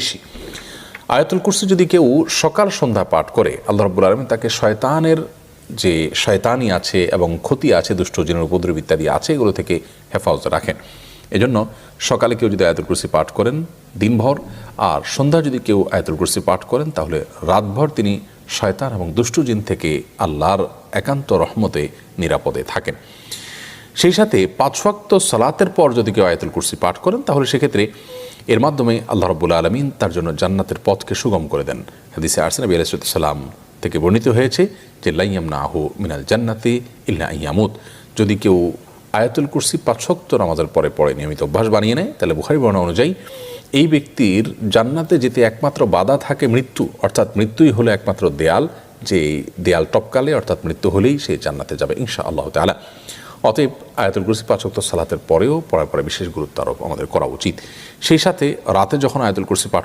বেশি। আয়াতুল কুরসি যদি কেউ সকাল সন্ধ্যা পাঠ করে, আল্লাহ রাব্বুল আলামিন তাকে শয়তানের যে শয়তানি আছে এবং ক্ষতি আছে, দুষ্ট জিনের উপদ্রব ইত্যাদি আছে, এগুলো থেকে হেফাজত রাখেন। এজন্য সকালে কেউ যদি আয়াতুল কুরসি পাঠ করেন দিনভর, আর সন্ধ্যা যদি কেউ আয়াতুল কুরসি পাঠ করেন, তাহলে রাতভর তিনি শয়তান এবং দুষ্ট জিন থেকে আল্লাহর একান্ত রহমতে নিরাপদে থাকেন। সেই সাথে 5 ওয়াক্ত সালাতের পর যদি কেউ আয়াতুল কুরসি পাঠ করেন, তাহলে সেক্ষেত্রে এর মাধ্যমে আল্লাহ রাব্বুল আলামিন তার জন্য জান্নাতের পথকে সুগম করে দেন। হাদিসে আসছে নবী আলাইহিস সালাম থেকে বর্ণিত হয়েছে যে লা ইয়ামনাহু মিনাল জান্নাতি ইল্লা ইয়ামুত। যদি কেউ আয়াতুল কুরসি 5 ওয়াক্ত নামাজের পরে পড়ে নিয়মিত অভ্যাস বানিয়ে নেয়, তাহলে বুখারী বর্ণনা অনুযায়ী এই ব্যক্তির জান্নাতে যেতে একমাত্র বাধা থাকে মৃত্যু, অর্থাৎ মৃত্যুই হলো একমাত্র দেয়াল, যে দেয়াল টপকালে অর্থাৎ মৃত্যু হলেই সে জান্নাতে যাবে ইনশাআল্লাহ তাআলা। অতএব আয়াতুল কুরসি 5 ওয়াক্ত সালাতের পরেও পড়ার পরে বিশেষ গুরুত্ব আরোপ আমাদের করা উচিত। সেই সাথে রাতে যখন আয়াতুল কুরসি পাঠ